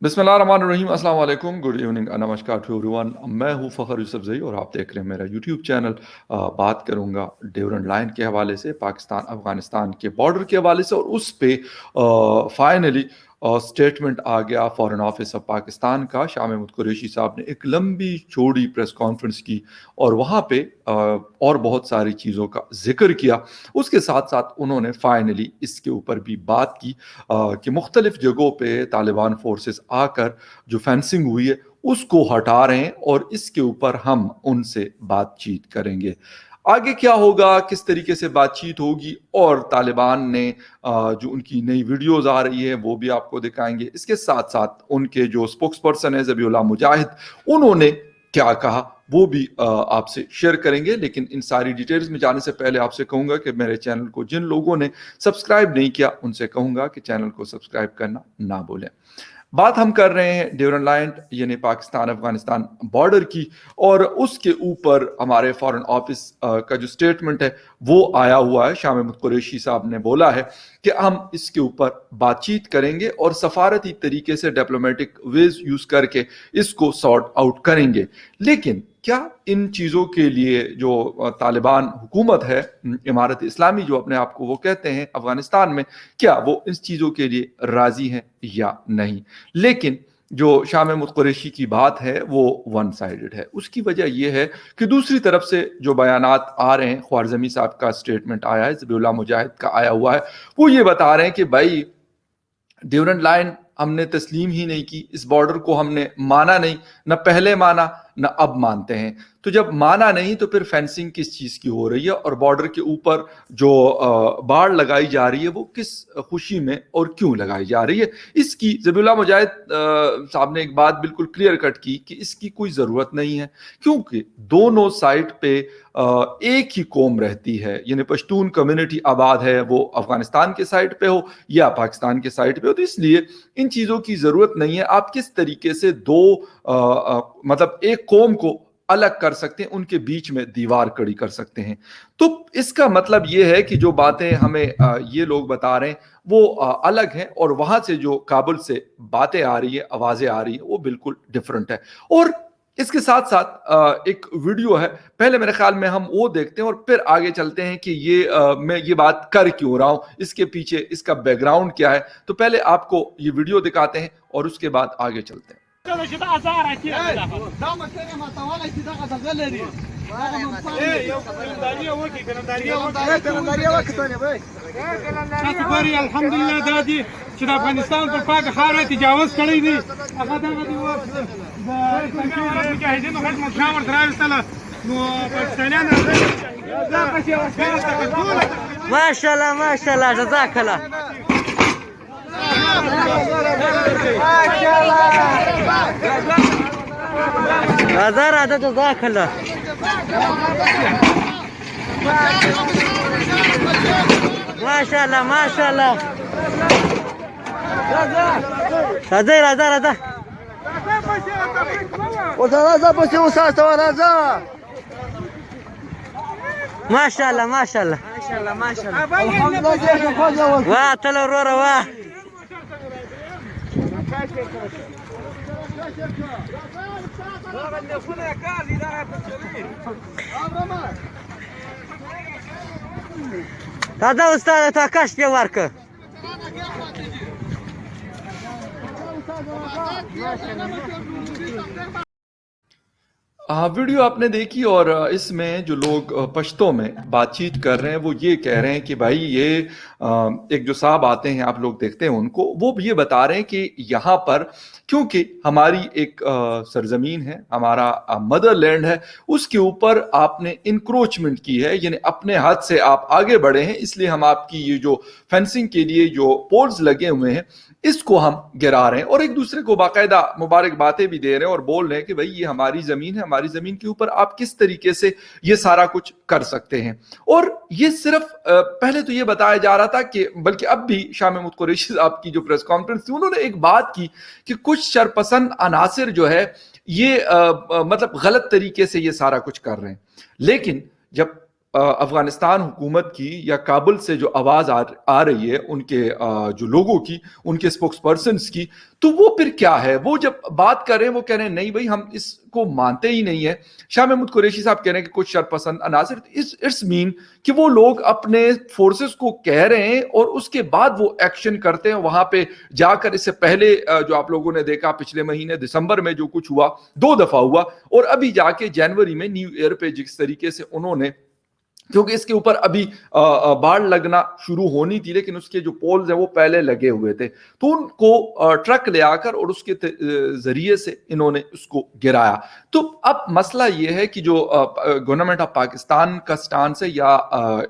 बिस्मिल्लाहिर्रहमानिर्रहीम, अस्सलाम वालेकुम, गुड इवनिंग, नमस्कार टू एवरीवन। मैं हूं फ़खर यूसुफज़ई और आप देख रहे हैं मेरा यूट्यूब चैनल। बात करूंगा ड्यूरंड लाइन के हवाले से, पाकिस्तान अफ़गानिस्तान के बॉर्डर के हवाले से, और उस पे फाइनली स्टेटमेंट आ गया फॉरेन ऑफिस ऑफ पाकिस्तान का। शाह महमूद कुरैशी साहब ने एक लंबी चौड़ी प्रेस कॉन्फ्रेंस की और वहाँ पे और बहुत सारी चीज़ों का जिक्र किया। उसके साथ साथ उन्होंने फाइनली इसके ऊपर भी बात की कि मुख्तलिफ जगहों पे तालिबान फोर्सेस आकर जो फेंसिंग हुई है उसको हटा रहे हैं और इसके ऊपर हम उनसे बातचीत करेंगे। आगे क्या होगा, किस तरीके से बातचीत होगी, और तालिबान ने जो उनकी नई वीडियोस आ रही है वो भी आपको दिखाएंगे। इसके साथ साथ उनके जो स्पोक्स पर्सन है ज़बीहुल्लाह मुजाहिद, उन्होंने क्या कहा वो भी आपसे शेयर करेंगे। लेकिन इन सारी डिटेल्स में जाने से पहले आपसे कहूंगा कि मेरे चैनल को जिन लोगों ने सब्सक्राइब नहीं किया उनसे कहूंगा कि चैनल को सब्सक्राइब करना ना भूलें। बात हम कर रहे हैं ड्यूरंड लाइन यानी पाकिस्तान अफगानिस्तान बॉर्डर की, और उसके ऊपर हमारे फॉरेन ऑफिस का जो स्टेटमेंट है वो आया हुआ है। शाह महमूद कुरैशी साहब ने बोला है कि हम इसके ऊपर बातचीत करेंगे और सफारती तरीके से डिप्लोमेटिक वेज यूज करके इसको सॉर्ट आउट करेंगे। लेकिन क्या इन चीज़ों के लिए जो तालिबान हुकूमत है, इमारत इस्लामी जो अपने आप को वो कहते हैं अफगानिस्तान में, क्या वो इस चीज़ों के लिए राजी हैं या नहीं? लेकिन जो शाह महमूद कुरैशी की बात है वो वन साइडेड है। उसकी वजह यह है कि दूसरी तरफ से जो बयानात आ रहे हैं, ख्वारज़मी साहब का स्टेटमेंट आया है, ज़बीहुल्लाह मुजाहिद का आया हुआ है, वो ये बता रहे हैं कि भाई ड्यूरंड लाइन हमने तस्लीम ही नहीं की, इस बॉर्डर को हमने माना नहीं, न पहले माना न अब मानते हैं। तो जब माना नहीं तो फिर फेंसिंग किस चीज़ की हो रही है, और बॉर्डर के ऊपर जो बाड़ लगाई जा रही है वो किस खुशी में और क्यों लगाई जा रही है? इसकी ज़बीहुल्लाह मुजाहिद साहब ने एक बात बिल्कुल क्लियर कट की कि इसकी कोई ज़रूरत नहीं है, क्योंकि दोनों साइड पे एक ही कौम रहती है, यानी पश्तून कम्युनिटी आबाद है, वो अफगानिस्तान के साइड पे हो या पाकिस्तान के साइड पे हो। तो इसलिए इन चीज़ों की ज़रूरत नहीं है। आप किस तरीके से दो मतलब एक कौम को अलग कर सकते हैं, उनके बीच में दीवार खड़ी कर सकते हैं। तो इसका मतलब ये है कि जो बातें हमें ये लोग बता रहे हैं वो अलग हैं, और वहां से जो काबुल से बातें आ रही है, आवाजें आ रही है, वो बिल्कुल डिफरेंट है। और इसके साथ साथ एक वीडियो है, पहले मेरे ख्याल में हम वो देखते हैं और फिर आगे चलते हैं कि मैं ये बात कर क्यों रहा हूं, इसके पीछे इसका बैकग्राउंड क्या है। तो पहले आपको ये वीडियो दिखाते हैं और उसके बाद आगे चलते हैं। الحمدلله دادی چې د افغانستان پر پاکه خاوره تجاوز کړی دی، هغه دغه دی مجاهدینو غټ مشاور ورته راوستله، نو پاکستانیان ماشاءالله ماشاءالله جزاك الله. هذا جزاك الله. ما شاء الله ما شاء الله. هذا وثلاثة بس وساسة ورزا. ما شاء الله ما شاء الله ما شاء الله ما شاء الله. واه تلو رورا واه. هذا استاذ تاكاش دي وركه. वीडियो आपने देखी, और इसमें जो लोग पश्तो में बातचीत कर रहे हैं वो ये कह रहे हैं कि भाई ये एक जो साहब आते हैं, आप लोग देखते हैं उनको, वो ये बता रहे हैं कि यहाँ पर क्योंकि हमारी एक सरजमीन है, हमारा मदरलैंड है, उसके ऊपर आपने इंक्रोचमेंट की है, यानी अपने हाथ से आप आगे बढ़े हैं, इसलिए हम आपकी ये जो फेंसिंग के लिए जो पोल्स लगे हुए हैं इसको हम गिरा रहे हैं, और एक दूसरे को बाकायदा मुबारक बातें भी दे रहे हैं और बोल रहे हैं कि भाई ये हमारी जमीन है, हमारी जमीन के ऊपर आप किस तरीके से ये सारा कुछ कर सकते हैं। और ये सिर्फ पहले तो ये बताया जा रहा था कि, बल्कि अब भी शाह महमूद कुरैशी साहब की जो प्रेस कॉन्फ्रेंस थी उन्होंने एक बात की कि कुछ शरपसंद अनासिर जो है ये मतलब गलत तरीके से ये सारा कुछ कर रहे हैं। लेकिन जब افغانستان حکومت کی یا کابل سے جو آواز آ رہی ہے ان کے جو لوگوں کی، ان کے اسپوکس پرسنس کی، تو وہ پھر کیا ہے؟ وہ جب بات کر رہے ہیں وہ کہہ رہے ہیں نہیں بھائی ہم اس کو مانتے ہی نہیں ہے. شاہ محمود قریشی صاحب کہہ رہے ہیں کہ کچھ شرپسند عناصر، اٹس مین کہ وہ لوگ اپنے فورسز کو کہہ رہے ہیں اور اس کے بعد وہ ایکشن کرتے ہیں وہاں پہ جا کر. اس سے پہلے جو آپ لوگوں نے دیکھا پچھلے مہینے دسمبر میں جو کچھ ہوا، 2 دفعہ ہوا، اور ابھی جا کے جنوری میں نیو ایئر پہ جس طریقے سے انہوں نے، کیونکہ اس کے اوپر ابھی باڑ لگنا شروع ہونی تھی لیکن اس کے جو پولز ہیں وہ پہلے لگے ہوئے تھے، تو ان کو ٹرک لے آ کر اور اس کے ذریعے سے انہوں نے اس کو گرایا. تو اب مسئلہ یہ ہے کہ جو گورنمنٹ آف پاکستان کا سٹانس ہے یا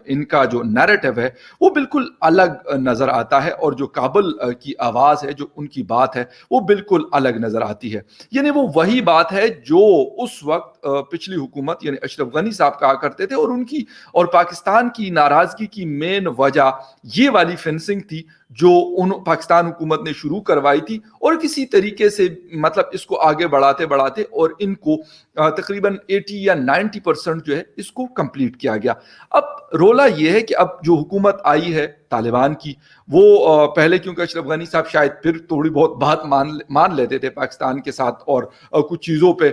ان کا جو نیریٹو ہے وہ بالکل الگ نظر آتا ہے، اور جو کابل کی آواز ہے، جو ان کی بات ہے، وہ بالکل الگ نظر آتی ہے. یعنی وہ وہی بات ہے جو اس وقت پچھلی حکومت یعنی اشرف غنی صاحب کہا کرتے تھے، اور ان کی اور پاکستان کی ناراضگی کی مین وجہ یہ والی فینسنگ تھی جو پاکستان حکومت نے شروع کروائی تھی، اور کسی طریقے سے مطلب اس کو آگے بڑھاتے بڑھاتے اور ان کو تقریباً 80 یا 90% جو ہے اس کو کمپلیٹ کیا گیا. اب رولا یہ ہے کہ اب جو حکومت آئی ہے طالبان کی، وہ پہلے کیونکہ اشرف غنی صاحب شاید پھر تھوڑی بہت بات مان لیتے تھے پاکستان کے ساتھ، اور کچھ چیزوں پہ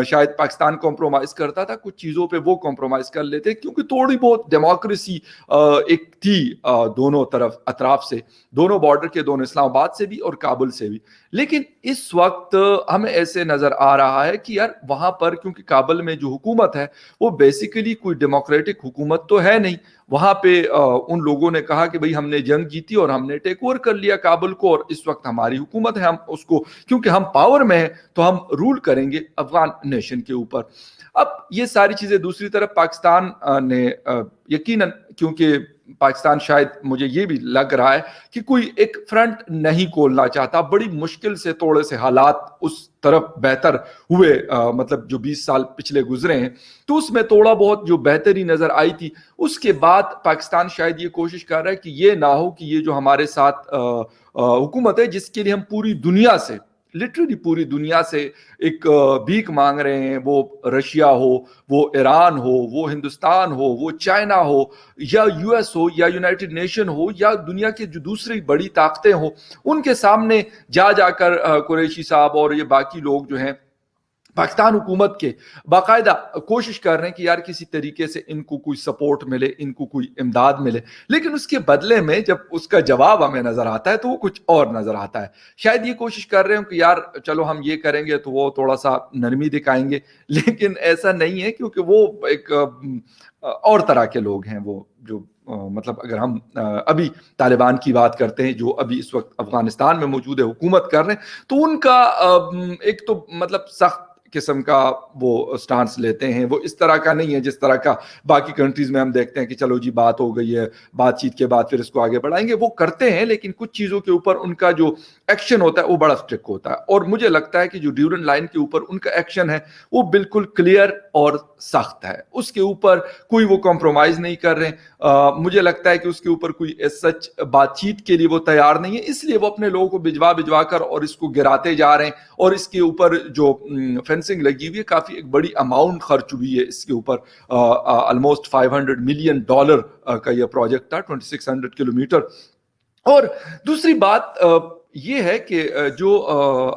شاید پاکستان کمپرومائز کرتا تھا، کچھ چیزوں پہ وہ کمپرومائز کر لیتے کیونکہ تھوڑی بہت ڈیموکریسی ایک تھی دونوں اطراف سے، دونوں بارڈر کے، دونوں اسلام آباد سے بھی اور کابل سے بھی. لیکن اس وقت ہمیں ایسے نظر آ رہا ہے کہ یار وہاں پر کیونکہ کابل میں جو حکومت ہے وہ بیسیکلی کوئی ڈیموکریٹک حکومت تو ہے نہیں. وہاں پہ ان لوگوں نے کہا کہ بھئی ہم نے جنگ جیتی اور ہم نے ٹیک اوور کر لیا کابل کو، اور اس وقت ہماری حکومت ہے، ہم اس کو کیونکہ ہم پاور میں ہیں تو ہم رول کریں گے افغان نیشن کے اوپر. اب یہ ساری چیزیں دوسری طرف پاکستان نے یقیناً، کیونکہ پاکستان شاید مجھے یہ بھی لگ رہا ہے کہ کوئی ایک فرنٹ نہیں کھولنا چاہتا، بڑی مشکل سے تھوڑے سے حالات اس طرف بہتر ہوئے، مطلب جو 20 سال پچھلے گزرے ہیں تو اس میں تھوڑا بہت جو بہتری نظر آئی تھی. اس کے بعد پاکستان شاید یہ کوشش کر رہا ہے کہ یہ نہ ہو کہ یہ جو ہمارے ساتھ حکومت ہے جس کے لیے ہم پوری دنیا سے، لٹرلی پوری دنیا سے ایک بھیک مانگ رہے ہیں، وہ رشیا ہو، وہ ایران ہو، وہ ہندوستان ہو، وہ چائنا ہو، یا یو ایس ہو، یا یونائٹڈ نیشن ہو، یا دنیا کے جو دوسری بڑی طاقتیں ہوں، ان کے سامنے جا کر قریشی صاحب اور یہ باقی لوگ جو ہیں پاکستان حکومت کے باقاعدہ کوشش کر رہے ہیں کہ یار کسی طریقے سے ان کو کوئی سپورٹ ملے، ان کو کوئی امداد ملے، لیکن اس کے بدلے میں جب اس کا جواب ہمیں نظر آتا ہے تو وہ کچھ اور نظر آتا ہے. شاید یہ کوشش کر رہے ہوں کہ یار چلو ہم یہ کریں گے تو وہ تھوڑا سا نرمی دکھائیں گے، لیکن ایسا نہیں ہے کیونکہ وہ ایک اور طرح کے لوگ ہیں. وہ جو مطلب اگر ہم ابھی طالبان کی بات کرتے ہیں جو ابھی اس وقت افغانستان میں موجود ہے، حکومت کر رہے ہیں، تو ان کا ایک تو مطلب سخت قسم کا وہ سٹانس لیتے ہیں، وہ اس طرح کا نہیں ہے جس طرح کا باقی کنٹریز میں ہم دیکھتے ہیں کہ چلو جی بات ہو گئی ہے، بات چیت کے بعد پھر اس کو آگے بڑھائیں گے. وہ کرتے ہیں لیکن کچھ چیزوں کے اوپر ان کا جو ایکشن ہوتا ہے وہ بڑا اسٹرکٹ ہوتا ہے، اور مجھے لگتا ہے کہ جو ڈیورنڈ لائن کے اوپر ان کا ایکشن ہے وہ بالکل کلیئر اور سخت ہے. اس کے اوپر کوئی وہ کمپرومائز نہیں کر رہے. مجھے لگتا ہے کہ اس کے اوپر کوئی سچ بات چیت کے لیے وہ تیار نہیں ہے، اس لیے وہ اپنے لوگوں کو بھجوا کر اور اس کو گراتے جا رہے ہیں. اور اس کے اوپر جو فینسنگ لگی ہوئی ہے، کافی ایک بڑی اماؤنٹ خرچ ہوئی ہے اس کے اوپر، آلموسٹ $500 ملین کا یہ پروجیکٹ تھا، 2600 کلومیٹر. اور دوسری بات یہ ہے کہ جو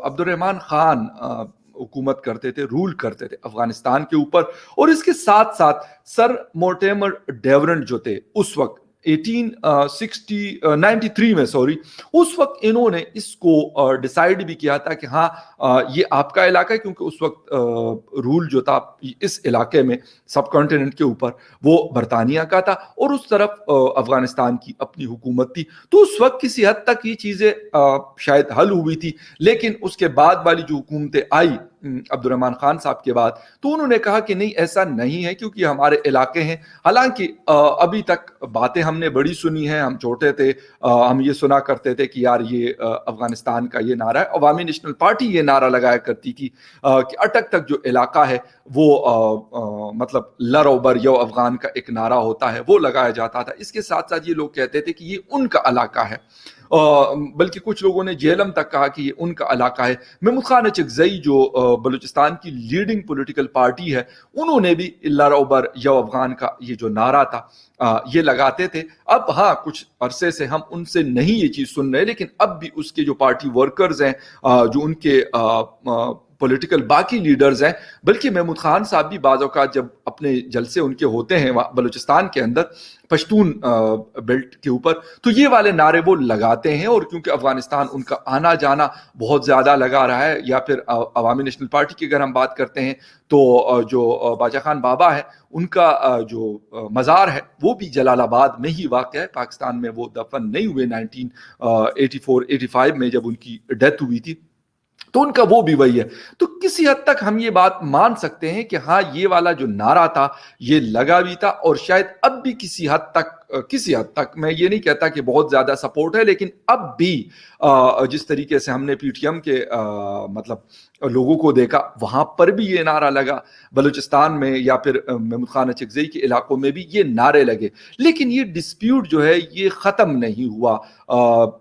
عبد الرحمن خان حکومت کرتے تھے، رول کرتے تھے افغانستان کے اوپر، اور اس کے ساتھ ساتھ سر مورٹیمر ڈیورنٹ جو تھے اس وقت 1893 میں اس وقت انہوں نے اس کو ڈیسائیڈ بھی کیا تھا کہ ہاں یہ آپ کا علاقہ ہے، کیونکہ اس وقت رول جو تھا اس علاقے میں سب کانٹیننٹ کے اوپر وہ برطانیہ کا تھا، اور اس طرف افغانستان کی اپنی حکومت تھی. تو اس وقت کسی حد تک یہ چیزیں شاید حل ہوئی تھی، لیکن اس کے بعد والی جو حکومتیں آئی عبد الرحمن خان صاحب کے بعد، تو انہوں نے کہا کہ نہیں ایسا نہیں ہے کیونکہ ہمارے علاقے ہیں. حالانکہ ابھی تک باتیں ہم نے بڑی سنی ہیں، ہم چھوٹے تھے ہم یہ سنا کرتے تھے کہ یار یہ افغانستان کا یہ نعرہ ہے. عوامی نیشنل پارٹی یہ نعرہ لگایا کرتی تھی کہ اٹک تک جو علاقہ ہے وہ مطلب لرو بر یو افغان کا ایک نعرہ ہوتا ہے وہ لگایا جاتا تھا. اس کے ساتھ ساتھ یہ لوگ کہتے تھے کہ یہ ان کا علاقہ ہے. बल्कि कुछ लोगों ने जेहलम तक कहा कि ये उनका इलाका है। महमूद खान अचकज़ई जो बलूचिस्तान की लीडिंग पॉलिटिकल पार्टी है, उन्होंने भी इल्ला रौबर यव अफगान का ये जो नारा था ये लगाते थे। अब हाँ, कुछ अरसे से हम उनसे नहीं ये चीज़ सुन रहे, लेकिन अब भी उसके जो पार्टी वर्कर्स हैं, जो उनके पॉलिटिकल बाकी लीडर्स हैं, बल्कि महमूद खान साहब भी बाज़ औक़ात जब अपने जलसे उनके होते हैं बलूचिस्तान के अंदर पश्तून बेल्ट के ऊपर, तो ये वाले नारे वो लगाते हैं। और क्योंकि अफगानिस्तान उनका आना जाना बहुत ज़्यादा लगा रहा है, या फिर अवामी नेशनल पार्टी की अगर हम बात करते हैं तो जो बाजा खान बाबा है, उनका जो मज़ार है वो भी जलालाबाद में ही वाक़या है। पाकिस्तान में वो दफन नहीं हुए 1984-85 में जब उनकी डेथ हुई थी, तो उनका वो भी वही है। तो किसी हद तक हम ये बात मान सकते हैं कि हाँ, ये वाला जो नारा था ये लगा भी था, और शायद अब भी किसी हद तक मैं ये नहीं कहता कि बहुत ज्यादा सपोर्ट है, लेकिन अब भी जिस तरीके से हमने पीटीएम के मतलब लोगों को देखा, वहां पर भी ये नारा लगा, बलूचिस्तान में या फिर महमूद खान अचकज़ई के इलाकों में भी ये नारे लगे। लेकिन ये डिस्प्यूट जो है ये ख़त्म नहीं हुआ।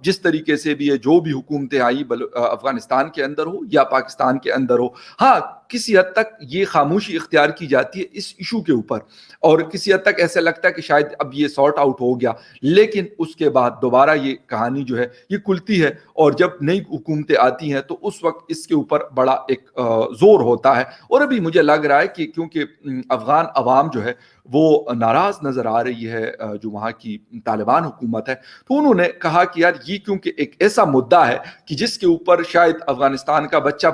जिस तरीके से भी ये जो भी हुकूमतें आई अफगानिस्तान के अंदर हो या पाकिस्तान के अंदर हो, हाँ, किसी हद तक ये खामोशी इख्तियार की जाती है इस इशू के ऊपर, और किसी हद तक ऐसा लगता है कि शायद अब ये सॉर्ट आउट हो गया, लेकिन उसके बाद दोबारा ये कहानी जो है ये खुलती है, और जब नई हुकूमतें आती हैं तो उस वक्त इसके ऊपर बड़ा एक जोर होता है। और अभी मुझे लग रहा है कि क्योंकि अफगान अवाम जो है वो नाराज नजर आ रही है, जो वहाँ की तालिबान हुकूमत है, तो उन्होंने कहा कि यार ये क्योंकि एक ऐसा मुद्दा है कि जिसके ऊपर शायद अफगानिस्तान का बच्चा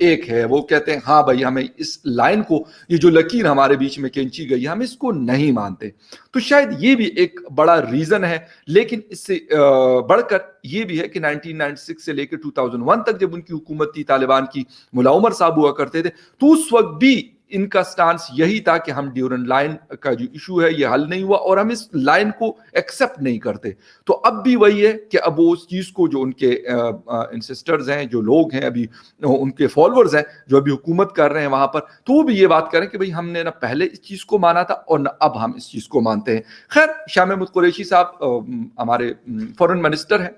एक है, वो कहते हैं हाँ भाई, हमें इस लाइन को, ये जो लकीर हमारे बीच में खींची गई है, हम इसको नहीं मानते। तो शायद ये भी एक बड़ा रीजन है। लेकिन इससे बढ़कर ये भी है कि 1996 से लेकर 2001 तक जब उनकी हुकूमत थी, तालिबान की, मुल्ला उमर साहब हुआ करते थे, तो उस वक्त भी इनका स्टांस यही था कि हम ड्यूरेंट लाइन का जो इशू है ये हल नहीं हुआ, और हम इस लाइन को एक्सेप्ट नहीं करते। तो अब भी वही है कि अब वो उस चीज को, जो उनके इंसिस्टर्स हैं, जो लोग हैं अभी उनके फॉलोअर्स हैं, जो अभी हुकूमत कर रहे हैं वहां पर, तो वो भी ये बात करें कि भाई हमने ना पहले इस चीज को माना था और ना अब हम इस चीज को मानते हैं। खैर, शाह महमूद कुरैशी साहब हमारे फॉरेन मिनिस्टर हैं,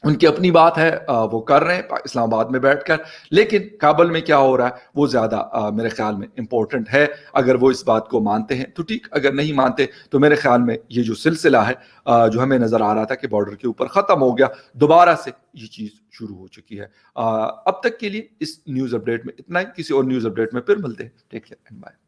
उनकी अपनी बात है, वो कर रहे हैं इस्लामाबाद में बैठकर, लेकिन काबुल में क्या हो रहा है वो ज़्यादा मेरे ख्याल में इम्पोर्टेंट है। अगर वो इस बात को मानते हैं तो ठीक, अगर नहीं मानते तो मेरे ख्याल में ये जो सिलसिला है जो हमें नज़र आ रहा था कि बॉर्डर के ऊपर ख़त्म हो गया, दोबारा से ये चीज़ शुरू हो चुकी है। अब तक के लिए इस न्यूज़ अपडेट में इतना ही। किसी और न्यूज़ अपडेट में फिर मिलते हैं। Take care and bye.